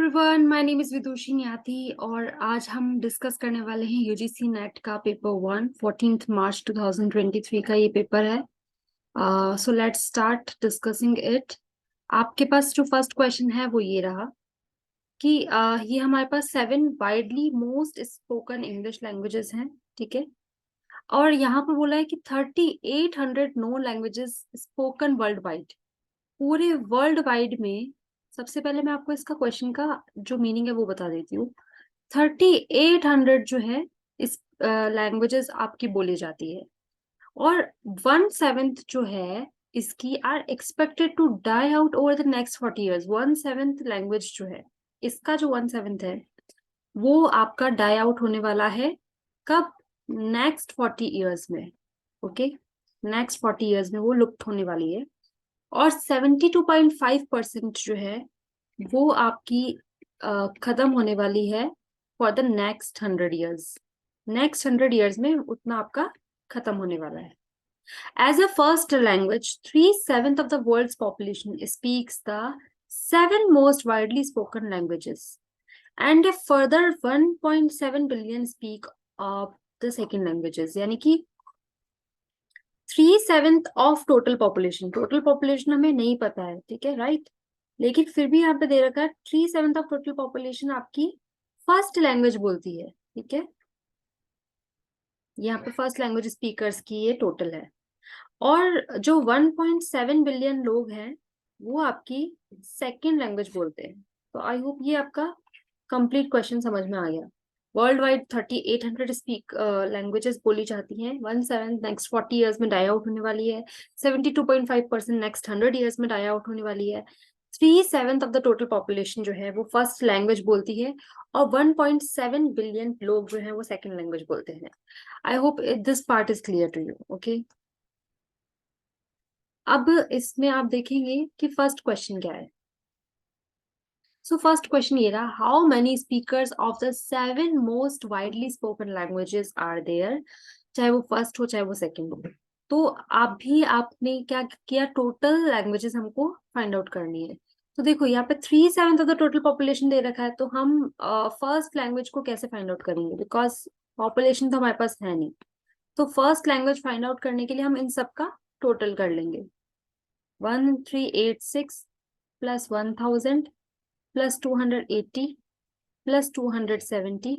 Everyone, my name is विदुषी न्याती और आज हम डिस्कस करने वाले हैं यूजीसी नेट का पेपर 1 14 मार्च 2023 का ये पेपर है। So let's start discussing it. आपके पास जो फर्स्ट क्वेश्चन है वो ये रहा कि ये हमारे पास 7 widely most spoken English languages हैं, ठीक है। और यहाँ पर बोला है कि 3800 no languages spoken worldwide, पूरे वर्ल्ड वाइड में। सबसे पहले मैं आपको इसका क्वेश्चन का जो मीनिंग है वो बता देती हूँ। 3800 जो है इस लैंग्वेजेस आपकी बोली जाती है, और 1/7 जो है इसकी are expected to die out over the next 40 years। 1/7 language जो है, इसका जो 1/7 है वो आपका डाई आउट होने वाला है। कब? नेक्स्ट 40 years में। ओके, नेक्स्ट 40 years में वो लुप्त होने वाली है। और 72.5% जो है वो आपकी खत्म होने वाली है for the next 100 years। Next 100 years में उतना आपका खत्म होने वाला है। As a first language 3/7 of the world's population speaks the 7 most widely spoken languages, and a further 1.7 billion speak of the second languages। यानी कि 3/7 of total population. Total population हमें नहीं पता है, ठीक है, राइट। लेकिन फिर भी यहाँ पे दे रखा है 3/7 ऑफ टोटल पॉपुलेशन आपकी फर्स्ट लैंग्वेज बोलती है, ठीक है। यहाँ पे फर्स्ट लैंग्वेज स्पीकर्स की ये टोटल है। और जो 1.7 बिलियन लोग हैं वो आपकी सेकेंड लैंग्वेज बोलते हैं। तो आई होप ये आपका कंप्लीट क्वेश्चन समझ में आ गया। वर्ल्ड वाइड 3800 स्पीक लैंग्वेजेस बोली जाती हैं। 1/7 नेक्स्ट 40 years में डाई आउट होने वाली है। 72.5% नेक्स्ट 100 years में डाई आउट होने वाली है। 3/7 ऑफ द टोटल पॉपुलेशन जो है वो फर्स्ट लैंग्वेज बोलती है, और 1.7 बिलियन लोग जो है वो सेकेंड लैंग्वेज बोलते हैं। I hope this part is clear to you. Okay, अब इसमें आप देखेंगे कि फर्स्ट क्वेश्चन क्या है। सो फर्स्ट क्वेश्चन ये रहा, how many speakers of the 7 most widely spoken languages are there. चाहे वो फर्स्ट हो चाहे वो सेकंड हो। तो आपने क्या किया, टोटल लैंग्वेजेस हमको फाइंड आउट करनी है। तो देखो यहाँ पे 3/7 ऑफ द टोटल पॉपुलेशन दे रखा है, तो हम फर्स्ट लैंग्वेज को कैसे फाइंड आउट करेंगे, बिकॉज पॉपुलेशन तो हमारे पास है नहीं। तो फर्स्ट लैंग्वेज फाइंड आउट करने के लिए हम इन सब का टोटल कर लेंगे। 1386 plus 1000 plus 280 plus 270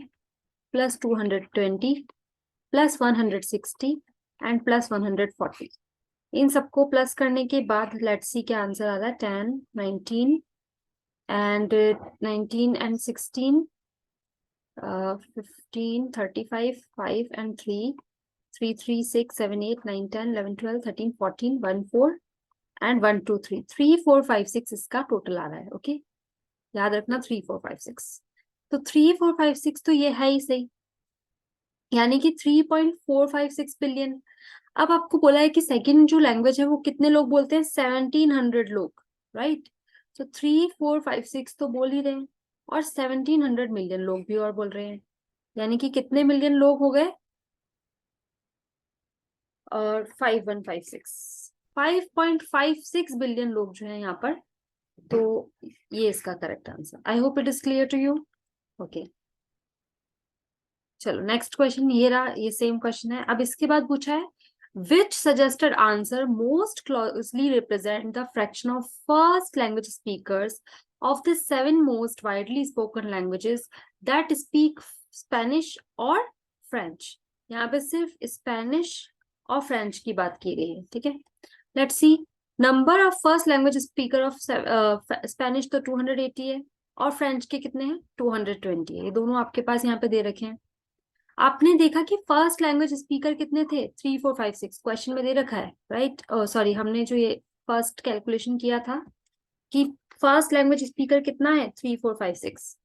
plus 220 plus 160 and plus 140। इन सबको प्लस करने के बाद लेट्स सी क्या आंसर आ रहा है। 10 19 एंड 19 एंड 16 15 35 5 एंड 3 3 3 6 7 8 9 10 11 12 13 14 1 4 एंड 1 2 3 3 4 5 6 इसका टोटल आ रहा है। ओके, याद रखना 3 4 5 6। तो 3 4 5 6 तो ये है ही सही, यानी कि 3.456 बिलियन। अब आपको बोला है कि सेकंड जो लैंग्वेज है वो कितने लोग बोलते हैं, 1700 लोग, राइट। तो 3456 तो बोल ही रहे हैं, और 1700 मिलियन लोग भी और बोल रहे हैं, यानी कि कितने मिलियन लोग हो गए, और 5.56 बिलियन लोग जो है यहाँ पर। तो ये इसका correct answer. I hope it is clear to you. Okay, चलो नेक्स्ट क्वेश्चन ये रहा, ये सेम क्वेश्चन है। अब इसके बाद पूछा है, which suggested answer most closely represent the fraction of first language speakers of the 7 most widely spoken languages that speak Spanish और French। यहाँ पे सिर्फ स्पेनिश और फ्रेंच की बात की गई है, ठीक है। Let's see, number of first language speaker of Spanish तो 280 है, और फ्रेंच के कितने हैं, 220 है। ये दोनों आपके पास यहाँ पे दे रखे हैं। आपने देखा कि फर्स्ट लैंग्वेज स्पीकर कितने थे, 3 4 5 6 क्वेश्चन में दे रखा है, राइट। सॉरी, हमने जो ये फर्स्ट कैलकुलेशन किया था कि फर्स्ट लैंग्वेज स्पीकर कितना है, 3 4 5 6।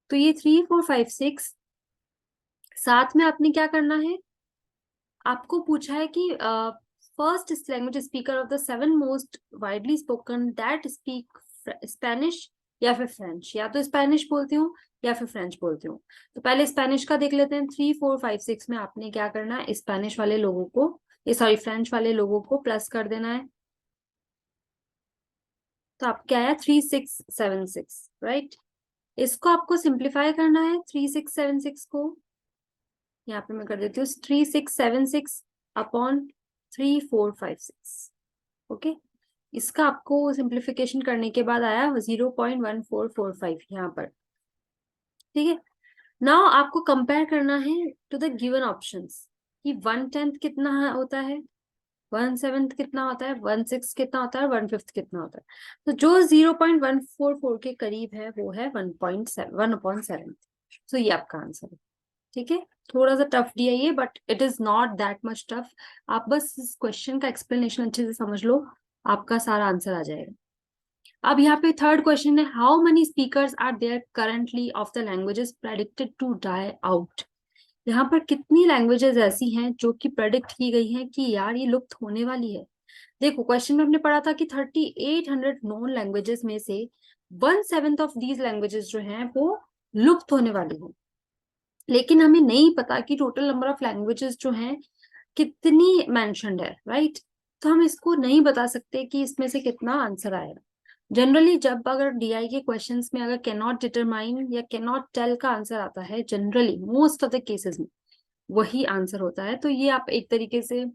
तो ये 3 4 5 6 साथ में आपने क्या करना है, आपको पूछा है कि first language speaker of the 7 most widely spoken that speak Spanish या फिर फ्रेंच। या तो स्पेनिश बोलती हूँ या फिर फ्रेंच बोलती हूँ। तो पहले स्पेनिश का देख लेते हैं। 3 4 5 6 में आपने क्या करना है, स्पेनिश वाले लोगों को, ये सॉरी फ्रेंच वाले लोगों को प्लस कर देना है। तो आप क्या आया, 3676, राइट। इसको आपको सिंप्लीफाई करना है 3676 को, यहाँ पे मैं कर देती हूँ 3676 अपॉन 3456। ओके, इसका आपको सिंप्लीफिकेशन करने के बाद आया 0.1445 यहाँ पर। ठीक है, नाउ आपको कंपेयर करना है टू द गिवन ऑप्शंस कि 1/10 कितना होता है, 1/7 कितना होता है, 1/6 कितना होता है, 1/5 कितना होता है। तो जो 0.144 के करीब है वो है 1.7 1/7। तो ये आपका आंसर है। ठीक है, थोड़ा सा टफ दिया ये, but it is not that much tough. आप बस इस क्वेश्चन का एक्सप्लेनेशन अच्छे से समझ लो, आपका सारा आंसर आ जाएगा। अब यहाँ पे थर्ड क्वेश्चन है, how many speakers are there currently of the languages predicted to die out. यहाँ पर कितनी लैंग्वेजेस ऐसी हैं जो कि प्रेडिक्ट की गई हैं कि यार ये लुप्त होने वाली है। देखो, क्वेश्चन में हमने पढ़ा था कि 3800 नॉन लैंग्वेजेस में से 1/7 ऑफ दीज लैंग्वेजेस जो हैं वो लुप्त होने वाली हैं, लेकिन हमें नहीं पता कि टोटल नंबर ऑफ लैंग्वेजेस जो हैं कितनी मेंशन्ड है, राइट। तो हम इसको नहीं बता सकते कि इसमें से कितना आंसर आएगा। जनरली जब अगर डीआई के क्वेश्चंस में अगर कैन नॉट डिटरमाइन या कैन नॉट टेल का आंसर आता है, generally most of the cases में वही आंसर होता है। तो ये आप एक तरीके से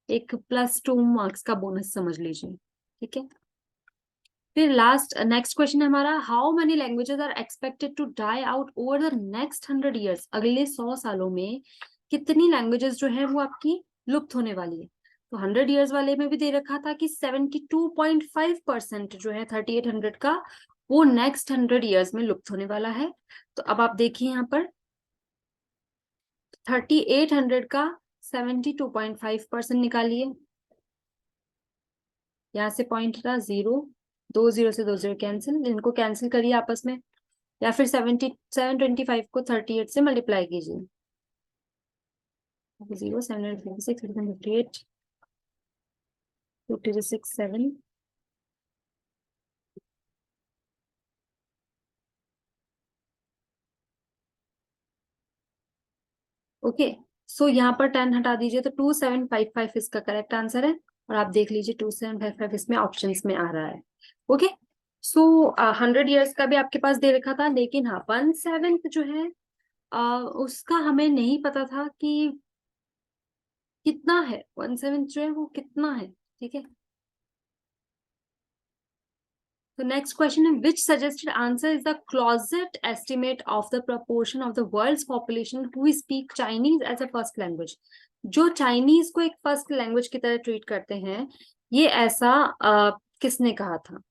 एक +2 मार्क्स का बोनस समझ लीजिए। ठीक है, फिर लास्ट नेक्स्ट क्वेश्चन है हमारा, how many languages are expected to die out over the next 100 years. अगले 100 सालों में कितनी लैंग्वेजेस जो है वो आपकी लुप्त होने वाली है। तो 100 ईयर्स वाले में भी दे रखा था कि 72.5% जो है 3800 का वो नेक्स्ट 100 ईयर्स में लुप्त होने वाला है। तो अब आप देखिए यहाँ पर 3800 का 72.5% निकालिए, यहाँ से पॉइंट था 0, 2 0 से 2 0 कैंसिल, इनको कैंसिल करिए आपस में, या फिर 725 को 38 से मल्टीप्लाई कीजिए। 0 756 58 56 7। ओके, सो यहाँ पर 10 हटा दीजिए तो 2755 इसका करेक्ट आंसर है। और आप देख लीजिए 2755 इसमें ऑप्शंस में आ रहा है। ओके, सो 100 ईयर्स का भी आपके पास दे रखा था, लेकिन हाँ 1/7 जो है उसका हमें नहीं पता था कि कितना है, 1/7 जो है वो कितना है। ठीक है, तो नेक्स्ट क्वेश्चन है, which suggested answer is the closest estimate of the proportion of the world's population who speak Chinese as a first language. जो चाइनीज को एक फर्स्ट लैंग्वेज की तरह ट्रीट करते हैं, ये ऐसा किसने कहा था।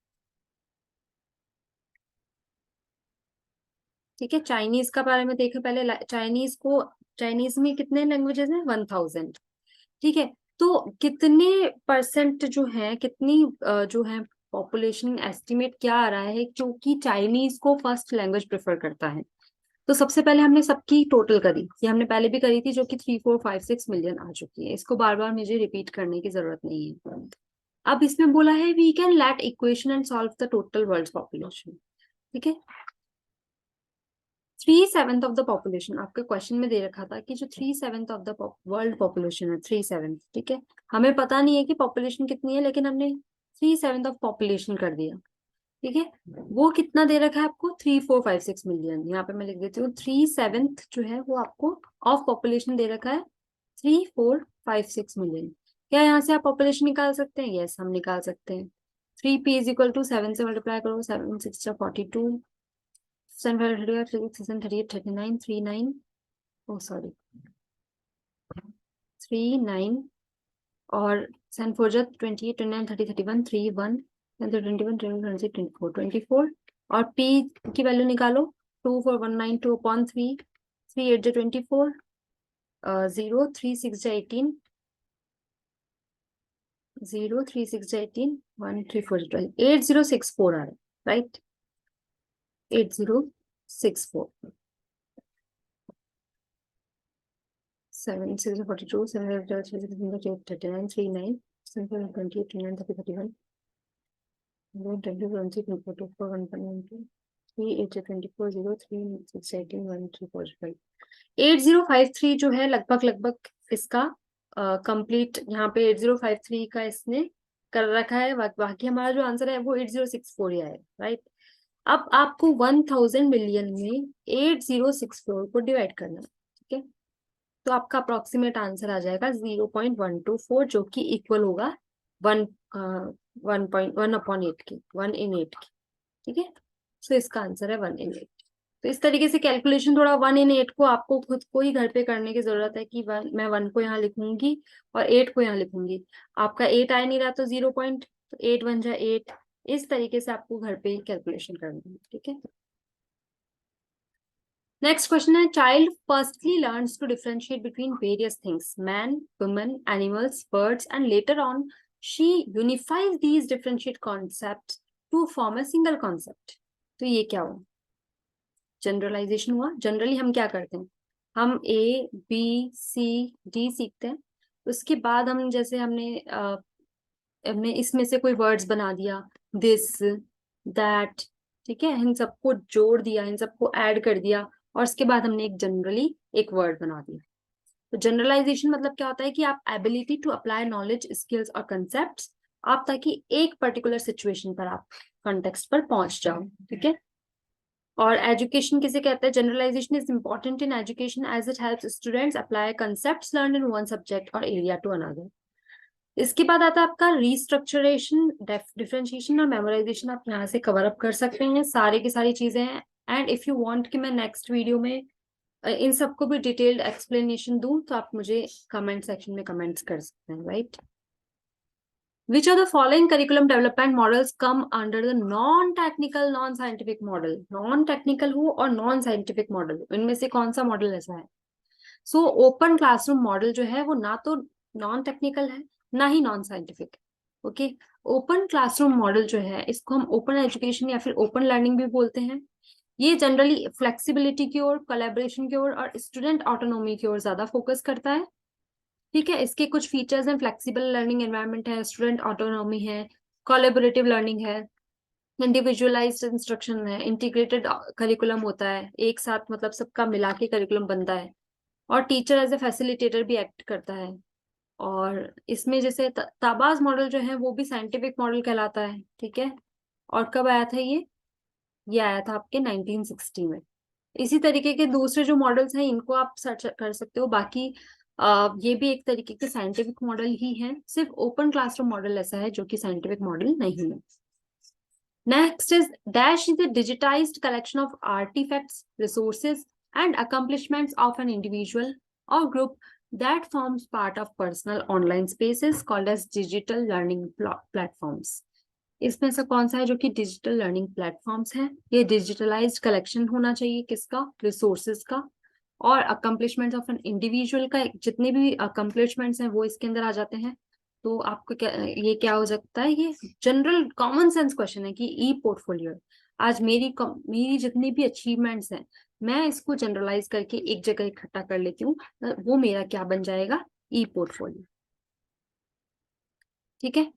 ठीक है, चाइनीज का बारे में देखें पहले, चाइनीज में कितने लैंग्वेजेस हैं, 1000। ठीक है, तो कितने परसेंट जो है, कितनी जो है पॉपुलेशन एस्टिमेट क्या आ रहा है क्योंकि चाइनीज को फर्स्ट लैंग्वेज प्रेफर करता है। तो सबसे पहले हमने सबकी टोटल करी, ये हमने पहले भी करी थी, जो कि 3456 मिलियन आ चुकी है। इसको बार बार मुझे रिपीट करने की जरूरत नहीं है। अब इसमें बोला है we can let equation and solve the total world population. ठीक है, 3/7 ऑफ द पॉपुलेशन आपके क्वेश्चन में दे रखा था कि जो 3/7 ऑफ द वर्ल्ड पॉपुलेशन है, 3/7। ठीक है, हमें पता नहीं है कि पॉपुलेशन कितनी है, लेकिन हमने 3/7 ऑफ पॉपुलेशन कर दिया। ठीक है, वो कितना दे रखा है आपको, 3456 मिलियन। यहाँ पे मैं लिख देती हूँ 3/7 जो है वो आपको ऑफ पॉपुलेशन दे रखा है 3456 मिलियन। क्या यहाँ से आप पॉपुलेशन निकाल सकते हैं, यस हम निकाल सकते हैं। 3p इज इक्वल टू 7 से मल्टीप्लाई करो, 7 6 42, 738 39 39, ओ सॉरी 39, और 7 4 जा 28 29 30 31 31, 21 22 24 24, और p की वैल्यू निकालो, 24 192 अपॉन 3, 3 8 जा 24, 0 3 6 जा 18, 0 3 6 जा 18, 1 3 4 जा 12, 8064 आ रहा है, राइट, 8064। 7 6 42, 7 8 39 39, 7 28 29 30 31, 20 26 24 1.12, 3 8 24 0 3 6 18 1 3 4 5, 8053 जो है लगभग इसका कंप्लीट, यहाँ पे 8053 का इसने कर रखा है। बाकी हमारा जो आंसर है वो 8064 ही है, राइट। अब आपको 1000 मिलियन में 8064 को डिवाइड करना है, ठीक है। तो आपका अप्रोक्सीमेट आंसर आ जाएगा 0.124, जो कि इक्वल होगा 1.1/8 की, 1/8 की, ठीक है। सो इसका आंसर है 1/8। तो इस तरीके से कैलकुलेशन, थोड़ा 1/8 को आपको खुद को ही घर पे करने की जरूरत है कि मैं 1 को यहाँ लिखूंगी और 8 को यहाँ लिखूंगी। आपका 8 आ नहीं रहा तो 0.8 बन जाए 8। इस तरीके से आपको घर पे ही कैलकुलेशन करनी है, ठीक है। नेक्स्ट क्वेश्चन है, child firstly learns to differentiate between various things, man, woman, animals, birds, and later on she unifies these differentiate concept to form a single concept. तो ये क्या हुआ? जनरलाइजेशन हुआ। जनरली हम क्या करते हैं, हम ABCD सीखते हैं, उसके बाद हम जैसे हमने इसमें से कोई वर्ड्स बना दिया, दिस, दैट, ठीक है, इन सबको जोड़ दिया, इन सबको ऐड कर दिया, और उसके बाद हमने जनरली एक वर्ड बना दिया। तो जनरलाइजेशन मतलब क्या होता है कि आप ability to apply knowledge, skills और कंसेप्ट, आप ताकि एक पर्टिकुलर सिचुएशन पर, आप कॉन्टेक्स्ट पर पहुंच जाओ, ठीक है। और एजुकेशन किसे कहते हैं? Generalization is important in education as it helps students apply concepts learn in one subject और एरिया टू अनदर। इसके बाद आता है आपका रिस्ट्रक्चरेशन, डिफरेंशिएशन और मेमोराइजेशन। आप यहाँ से कवर अप कर सकते हैं, सारे की सारी चीजें हैं। एंड इफ यू वांट कि मैं नेक्स्ट वीडियो में इन सबको भी डिटेल्ड एक्सप्लेनेशन दूं, तो आप मुझे कमेंट सेक्शन में कमेंट्स कर सकते हैं, right. Which of the following curriculum development models come under the non-technical, non-scientific model? Non-technical हो और non-scientific model हो, इनमें से कौन सा मॉडल ऐसा है? सो ओपन क्लासरूम मॉडल जो है वो ना तो नॉन टेक्निकल है, ना ही non scientific. Okay, open classroom model जो है, इसको हम ओपन एजुकेशन या फिर ओपन लर्निंग भी बोलते हैं। ये जनरली फ्लेक्सिबिलिटी की ओर, कोलैबोरेशन की ओर और स्टूडेंट ऑटोनॉमी की ओर ज्यादा फोकस करता है, ठीक है। इसके कुछ फीचर्स हैं, फ्लेक्सिबल लर्निंग एनवायरनमेंट है, स्टूडेंट ऑटोनॉमी है, कोलैबोरेटिव लर्निंग है, इंडिविजुअलाइज्ड इंस्ट्रक्शन है, इंटीग्रेटेड करिकुलम होता है, एक साथ मतलब सबका मिला के करिकुलम बनता है, और टीचर एज ए फैसिलिटेटर भी एक्ट करता है। और इसमें जैसे ताबाज मॉडल जो है वो भी साइंटिफिक मॉडल कहलाता है, ठीक है। और कब आया था ये आया था आपके 1960 में। इसी तरीके के दूसरे जो मॉडल्स हैं इनको आप सर्च कर सकते हो। बाकी ये भी एक तरीके के साइंटिफिक मॉडल ही हैं, सिर्फ ओपन क्लासरूम मॉडल ऐसा है जो कि साइंटिफिक मॉडल नहीं है। Next is dash is a digitized collection of artifacts, resources and accomplishments of an individual or group that forms part of personal online spaces called as digital learning platforms. इसमें से कौन सा है जो कि digital learning platforms है? ये digitalised collection होना चाहिए, किसका? रिसोर्सेज का और अकम्पलिशमेंट्स ऑफ एन इंडिविजुअल का। जितने भी अकम्पलिशमेंट्स हैं वो इसके अंदर आ जाते हैं। तो आपको क्या हो सकता है? ये जनरल कॉमन सेंस क्वेश्चन है कि ई पोर्टफोलियो, आज मेरी जितनी भी अचीवमेंट्स हैं, मैं इसको जनरलाइज करके एक जगह इकट्ठा कर लेती हूँ, वो मेरा क्या बन जाएगा? ई पोर्टफोलियो, ठीक है।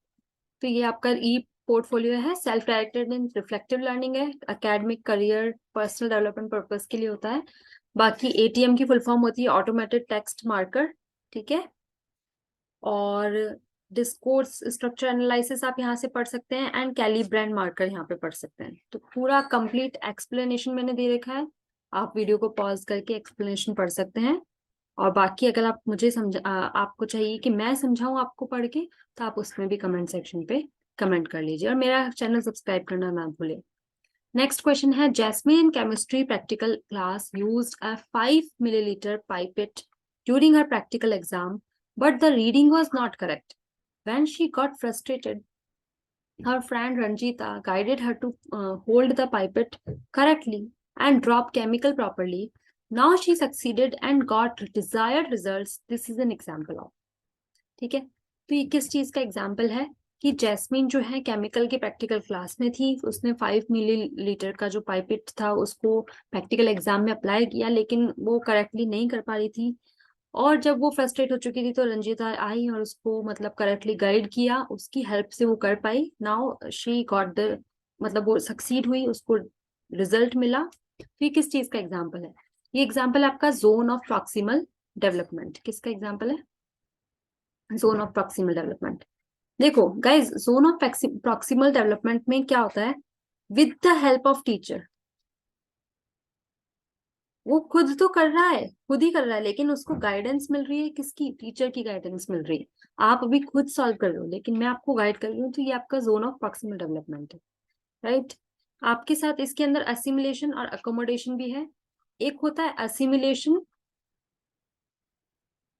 तो ये आपका ई पोर्टफोलियो है, self directed and reflective learning है, academic, career, personal development purpose के लिए होता है। बाकी ATM की फुल फॉर्म होती है ऑटोमेटेड टेक्स्ट मार्कर, ठीक है। और डिस्कोर्स स्ट्रक्चर एनालिसिस आप यहाँ से पढ़ सकते हैं, एंड कैलिब्रेंड मार्कर यहाँ पे पढ़ सकते हैं। तो पूरा कंप्लीट एक्सप्लेनेशन मैंने दे रखा है, आप वीडियो को पॉज करके एक्सप्लेनेशन पढ़ सकते हैं। और बाकी अगर आप मुझे आपको चाहिए कि मैं समझाऊं आपको पढ़ के, तो आप उसमें भी कमेंट सेक्शन पे कमेंट कर लीजिए, और मेरा चैनल सब्सक्राइब करना ना भूलें। नेक्स्ट क्वेश्चन है, jasmine in chemistry practical class used a 5 milliliter pipette during her practical exam, but the reading was not correct. When she got frustrated, her friend Ranjita guided her to hold the pipette correctly and drop chemical properly. Now she succeeded and got desired results. This is an example of, ठीक है। तो ये किस चीज का example है कि jasmine जो है केमिकल की प्रैक्टिकल क्लास में थी, उसने 5 मिलीलीटर का जो पाइपेट था उसको प्रैक्टिकल एग्जाम में अप्लाई किया, लेकिन वो करेक्टली नहीं कर पा रही थी। और जब वो फ्रस्ट्रेट हो चुकी थी तो रंजीता आई और उसको मतलब करेक्टली गाइड किया, उसकी हेल्प से वो कर पाई। नाउ शी गॉट द, मतलब वो सक्सीड हुई, उसको रिजल्ट मिला। तो ये किस चीज का एग्जाम्पल है? ये एग्जाम्पल आपका जोन ऑफ प्रॉक्सिमल डेवलपमेंट। किसका एग्जाम्पल है? Zone of proximal development. देखो guys, zone of proximal development में क्या होता है with the help of teacher. वो खुद तो कर रहा है, खुद ही कर रहा है, लेकिन उसको गाइडेंस मिल रही है, किसकी? टीचर की गाइडेंस मिल रही है। आप अभी खुद सॉल्व कर रहे हो, लेकिन मैं आपको गाइड कर रही हूँ, तो ये आपका जोन ऑफ प्रॉक्सिमल डेवलपमेंट है, राइट। आपके साथ इसके अंदर असिमिलेशन और अकोमोडेशन भी है। एक होता है असिमिलेशन,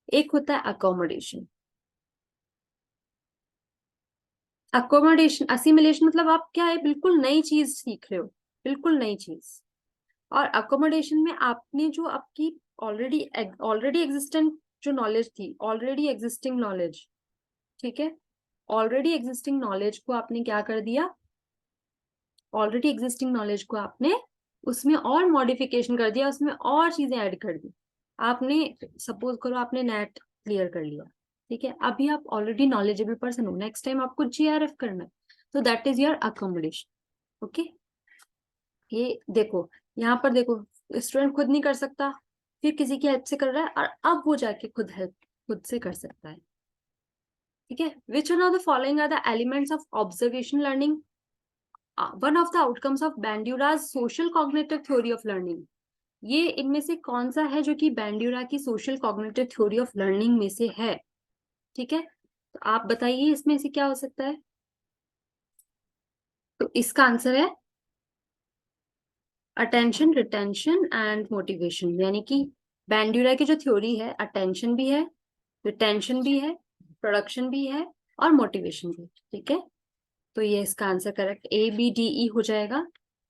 एक होता है अकोमोडेशन। अकोमोडेशन, असिमिलेशन मतलब आप क्या है, बिल्कुल नई चीज सीख रहे हो, बिल्कुल नई चीज। और अकोमोडेशन में आपने जो आपकी ऑलरेडी ऑलरेडी एग्जिस्टेंट जो नॉलेज थी, ऑलरेडी एग्जिस्टिंग नॉलेज, ठीक है, ऑलरेडी एग्जिस्टिंग नॉलेज को आपने क्या कर दिया, ऑलरेडी एग्जिस्टिंग नॉलेज को आपने उसमें और मॉडिफिकेशन कर दिया, उसमें और चीजें ऐड कर दी। आपने सपोज करो आपने नेट क्लियर कर लिया, ठीक है, अभी आप ऑलरेडी नॉलेजेबल पर्सन हो, नेक्स्ट टाइम आपको जीआरएफ करना है, तो that is your accommodation. Okay, ये देखो, यहाँ पर देखो, स्टूडेंट खुद नहीं कर सकता, फिर किसी की हेल्प से कर रहा है, और अब वो जाके खुद हेल्प खुद से कर सकता है, ठीक है। Which one of the following are the elements of observation learning? One of the outcomes of Bandura's social cognitive theory of learning. ये इनमें से कौन सा है जो कि बैंड्यूरा की social cognitive theory of learning में से है? ठीक है, तो आप बताइए इसमें से क्या हो सकता है। तो इसका आंसर है अटेंशन, रिटेंशन एंड मोटिवेशन। यानी कि बैंड्यूरा की जो थ्योरी है, अटेंशन भी है, रिटेंशन भी है, प्रोडक्शन भी है, और मोटिवेशन भी, ठीक है। तो ये इसका आंसर करेक्ट ABDE हो जाएगा,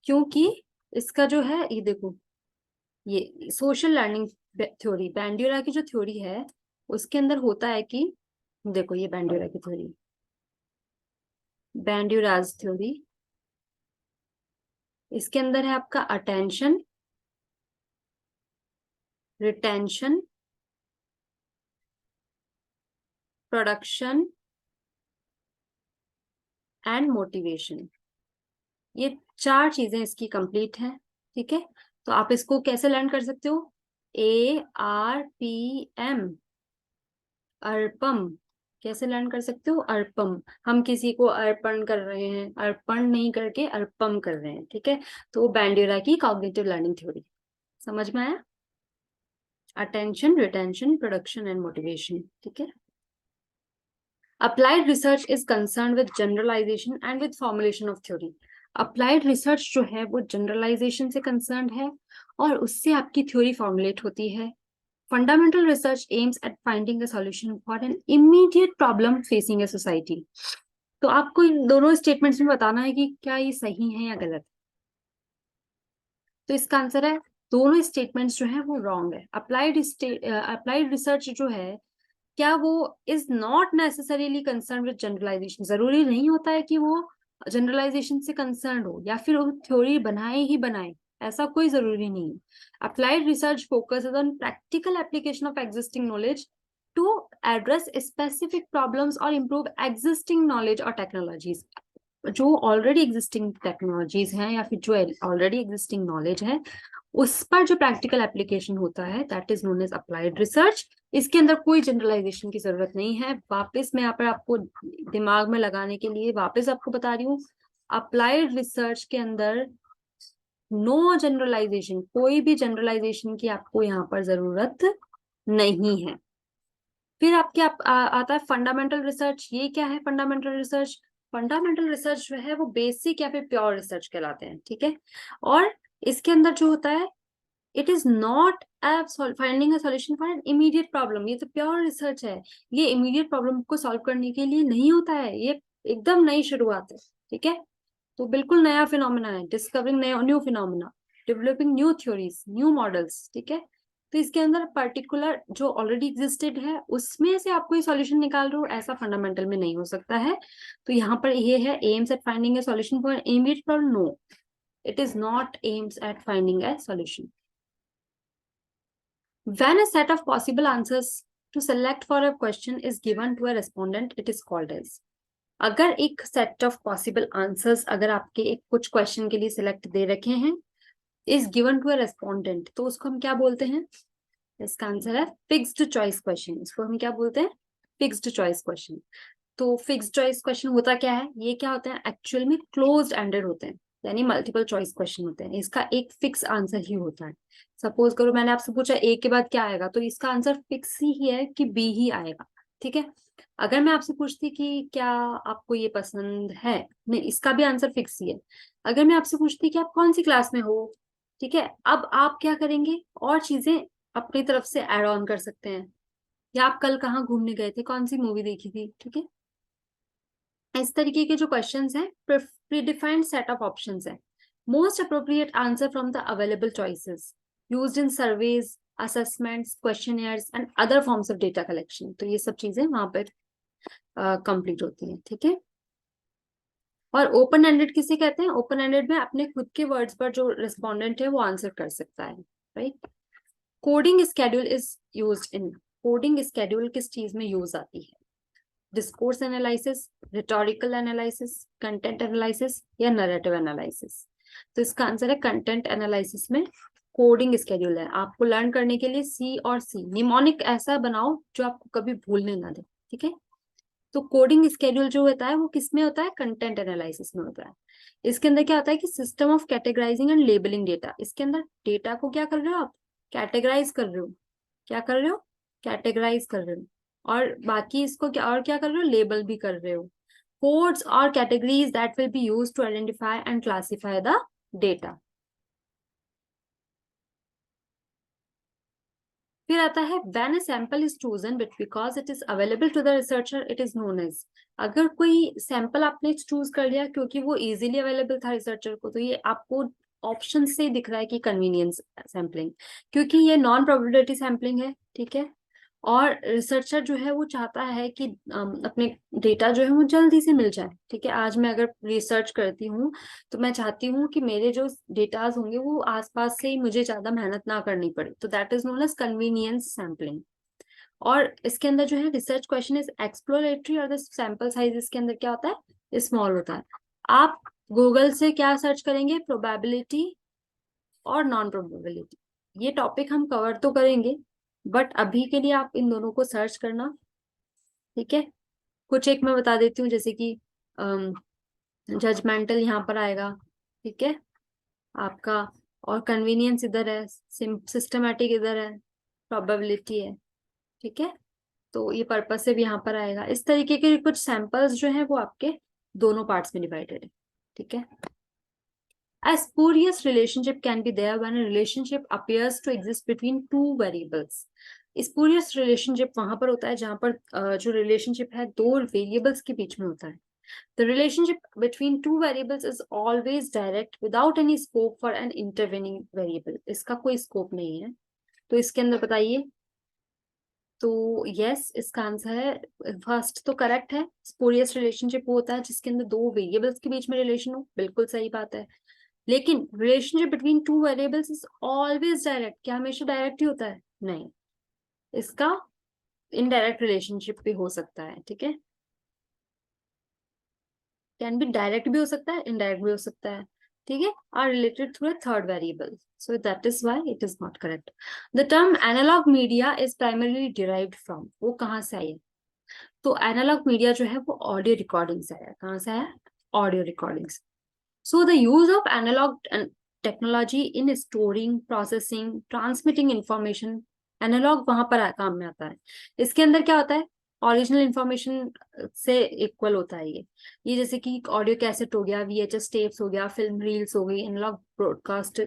क्योंकि इसका जो है, ये देखो, ये सोशल लर्निंग थ्योरी, बैंड्यूरा की जो थ्योरी है, उसके अंदर होता है कि, देखो ये बैंड्यूरा की थ्योरी, बैंड्यूराज थ्योरी, इसके अंदर है आपका attention, retention, production and motivation. ये चार चीजें इसकी कंप्लीट हैं, ठीक है। तो आप इसको कैसे लर्न कर सकते हो? ARPM, अर्पम। कैसे लर्न कर सकते हो? अर्पम। हम किसी को अर्पण कर रहे हैं, अर्पण नहीं करके अर्पम कर रहे हैं, ठीक है। तो वो बैंड्यूरा की कॉग्निटिव लर्निंग थ्योरी, समझ में आया? Attention, retention, production and motivation, ठीक है। Applied research is concern with generalization and with formulation of theory. Applied research जो है वो जनरलाइजेशन से कंसर्न है, और उससे आपकी थ्योरी फॉर्मुलेट होती है। Fundamental research AIIMS at finding a solution for an immediate problem facing a society. तो आपको इन दोनों स्टेटमेंट्स में बताना है कि क्या ये सही है या गलत। तो इसका आंसर है, दोनों स्टेटमेंट्स जो है वो रॉन्ग है। अप्लाइड रिसर्च जो है, क्या वो is not necessarily concern with generalization. जरूरी नहीं होता है कि वो जनरलाइजेशन से कंसर्न हो या फिर वो थ्योरी बनाए ही बनाए, ऐसा कोई जरूरी नहीं है। Applied research focuses on practical application of existing knowledge to address specific problems और इम्प्रूव एग्जिस्टिंग नॉलेज और टेक्नोलॉजीज। जो ऑलरेडी एग्जिस्टिंग टेक्नोलॉजीज हैं या फिर जो ऑलरेडी एग्जिस्टिंग नॉलेज है, उस पर जो प्रैक्टिकल एप्लीकेशन होता है, that is known as applied research. इसके अंदर कोई जनरलाइजेशन की जरूरत नहीं है। वापस मैं यहाँ पर आपको दिमाग में लगाने के लिए वापस आपको बता रही हूँ, अप्लाइड रिसर्च के अंदर नो जनरलाइजेशन, कोई भी जनरलाइजेशन की आपको यहाँ पर जरूरत नहीं है। फिर आपके आता है फंडामेंटल रिसर्च। ये क्या है फंडामेंटल रिसर्च? फंडामेंटल रिसर्च जो है वो बेसिक या फिर प्योर रिसर्च कहलाते हैं, ठीक है। और इसके अंदर जो होता है, it is not finding a solution for an immediate problem. ये तो प्योर रिसर्च है, ये इमीडिएट प्रॉब्लम को सॉल्व करने के लिए नहीं होता है, ये एकदम नई शुरुआत है, ठीक है। तो बिल्कुल नया फिनोमेना है, discovering new phenomena, developing new theories, new models, ठीक है। तो इसके अंदर पर्टिकुलर जो ऑलरेडी एग्जिस्टेड है उसमें से आप कोई सॉल्यूशन निकाल रहे हो, ऐसा फंडामेंटल में नहीं हो सकता है। तो यहाँ पर ये है aims at finding a solution for immediate problem, no, it is not aims at finding a solution. When a set of possible answers to select for a question is given to a respondent, it is called as। अगर एक set of possible answers अगर आपके एक कुछ question के लिए select दे रखे हैं, is given to a respondent, तो उसको हम क्या बोलते हैं? इसका आंसर है फिक्स्ड चॉइस क्वेश्चन। इसको हम क्या बोलते हैं? Fixed choice question. तो फिक्स्ड चॉइस क्वेश्चन होता क्या है? ये क्या होता है? एक्चुअल में क्लोज्ड एंडेड होते हैं, यानी मल्टीपल चॉइस क्वेश्चन होते हैं, इसका एक फिक्स आंसर ही होता है। सपोज करो मैंने आपसे पूछा ए के बाद क्या आएगा, तो इसका आंसर फिक्स ही है कि बी ही आएगा, ठीक है। अगर मैं आपसे पूछती कि क्या आपको ये पसंद है, नहीं, इसका भी आंसर फिक्स ही है। अगर मैं आपसे पूछती कि आप कौन सी क्लास में हो, ठीक है, अब आप क्या करेंगे, और चीजें अपनी तरफ से ऐड ऑन कर सकते हैं, या आप कल कहाँ घूमने गए थे, कौन सी मूवी देखी थी, ठीक है। इस तरीके के जो क्वेश्चंस हैं, प्रीडिफाइंड सेट ऑफ ऑप्शंस है। Most appropriate answer from the available choices used in surveys, assessments, questionnaires and other forms of data collection. तो ये सब चीजें वहां पर कंप्लीट होती हैं, ठीक है। और ओपन एंडेड किसे कहते हैं? ओपन एंडेड में अपने खुद के वर्ड्स पर जो रिस्पोंडेंट है वो आंसर कर सकता है, right. Coding schedule is used in, coding schedule किस चीज में यूज आती है? Discourse analysis, rhetorical analysis, content analysis या नैरेटिव एनालिसिस। तो इसका आंसर है कंटेंट एनालिसिस में कोडिंग स्केड्यूल है। आपको लर्न करने के लिए सी और सी निमोनिक ऐसा बनाओ जो आपको कभी भूलने ना दे, ठीक है। तो कोडिंग स्केड्यूल जो होता है वो किस में होता है? कंटेंट एनालिसिस में होता है। इसके अंदर क्या होता है कि system of categorising and labelling data. इसके अंदर डेटा को क्या कर रहे हो आप? कैटेगराइज कर रहे हो। क्या कर रहे हो? कैटेगराइज कर रहे हो। और बाकी इसको क्या और क्या कर रहे हो? लेबल भी कर रहे हो। कोड्स और categories that will be used to identify and classify the data. फिर आता है when a sample is chosen but because it is available to the researcher it is known as। अगर कोई सैंपल आपने चूज कर लिया क्योंकि वो इजीली अवेलेबल था रिसर्चर को, तो ये आपको ऑप्शन से दिख रहा है कि कन्वीनियंस सैम्पलिंग, क्योंकि ये नॉन प्रोबेबिलिटी सैम्पलिंग है, ठीक है। और रिसर्चर जो है वो चाहता है कि अपने डेटा जो है वो जल्दी से मिल जाए, ठीक है। आज मैं अगर रिसर्च करती हूँ तो मैं चाहती हूँ कि मेरे जो डेटाज होंगे वो आसपास से ही मुझे ज्यादा मेहनत ना करनी पड़े, तो that is known as convenience sampling. और इसके अंदर जो है रिसर्च क्वेश्चन इज एक्सप्लोरेटरी और द सैंपल साइज इसके अंदर क्या होता है? स्मॉल होता है। आप गूगल से क्या सर्च करेंगे? प्रोबेबिलिटी और नॉन प्रोबेबिलिटी। ये टॉपिक हम कवर तो करेंगे, बट अभी के लिए आप इन दोनों को सर्च करना, ठीक है। कुछ एक मैं बता देती हूँ, जैसे कि जजमेंटल यहाँ पर आएगा, ठीक है आपका, और कन्वीनियंस इधर है, सिस्टमैटिक इधर है, प्रोबेबिलिटी है, ठीक है। तो ये पर्पसिव यहाँ पर आएगा। इस तरीके के कुछ सैंपल्स जो है वो आपके दोनों पार्ट्स में डिवाइडेड है, ठीक है। A spurious relationship can be there when a relationship appears to exist between two variables। Spurious relationship वहां पर होता है जहां पर जो रिलेशनशिप है दो वेरिएबल्स के बीच में होता है। The relationship between two variables is always direct without any scope for an intervening variable। इसका कोई स्कोप नहीं है। तो इसके अंदर बताइए। तो यस, इसका आंसर है फर्स्ट तो करेक्ट है। स्पूरियस रिलेशनशिप होता है जिसके अंदर दो वेरिएबल्स के बीच में रिलेशन हो, बिल्कुल सही बात है। लेकिन relationship between two variables is always direct. क्या हमेशा डायरेक्ट ही होता है? नहीं, इसका इनडायरेक्ट रिलेशनशिप भी हो सकता है, ठीक है। कैन बी डायरेक्ट भी हो सकता है, इनडायरेक्ट भी हो सकता है, ठीक है। Are related through a third variable, so that is why it is not correct. The term analog media is primarily derived from, वो कहाँ से आई है? तो एनालॉग मीडिया जो है वो ऑडियो रिकॉर्डिंग से आया। कहाँ से आया? Audio recordings. So the use of analog technology in storing, processing, transmitting information, analog वहां पर काम में आता है। इसके अंदर क्या होता है? ओरिजिनल इंफॉर्मेशन से इक्वल होता है ये जैसे कि ऑडियो कैसेट हो गया, वीएचएस टेप्स हो गया, फिल्म रील्स हो गई, एनालॉग ब्रॉडकास्ट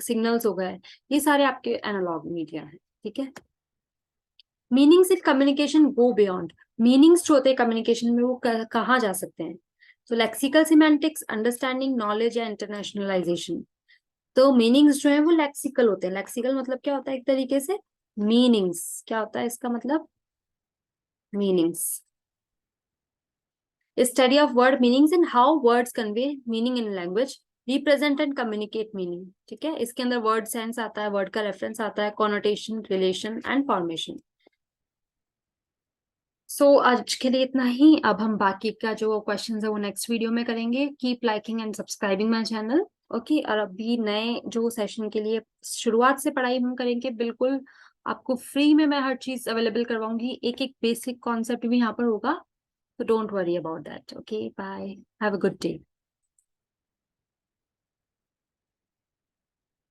सिग्नल्स हो गए, ये सारे आपके एनालॉग मीडिया है, ठीक है। Meanings in communication go beyond, meanings जो होते हैं कम्युनिकेशन में वो कहाँ जा सकते हैं? तो लेक्सिकल सिमेंटिक्स, अंडरस्टैंडिंग, नॉलेज या इंटरनेशनलाइजेशन। तो मीनिंग्स जो है वो लेक्सिकल होते हैं। लेक्सिकल मतलब क्या होता है? एक तरीके से मीनिंग्स। क्या होता है इसका मतलब? Meanings. Study of word meanings and how words convey meaning in language, represent and communicate meaning, ठीक है। इसके अंदर वर्ड सेंस आता है, वर्ड का रेफरेंस आता है, कॉनोटेशन, रिलेशन एंड फॉर्मेशन। आज के लिए इतना ही। अब हम बाकी का जो क्वेश्चंस है वो नेक्स्ट वीडियो में करेंगे। Keep liking and subscribing my channel, okay. और अभी नए जो सेशन के लिए शुरुआत से पढ़ाई हम करेंगे, बिल्कुल आपको फ्री में मैं हर चीज अवेलेबल करवाऊंगी। एक एक बेसिक कॉन्सेप्ट भी यहाँ पर होगा, तो don't worry about that, okay. Bye, have a good day.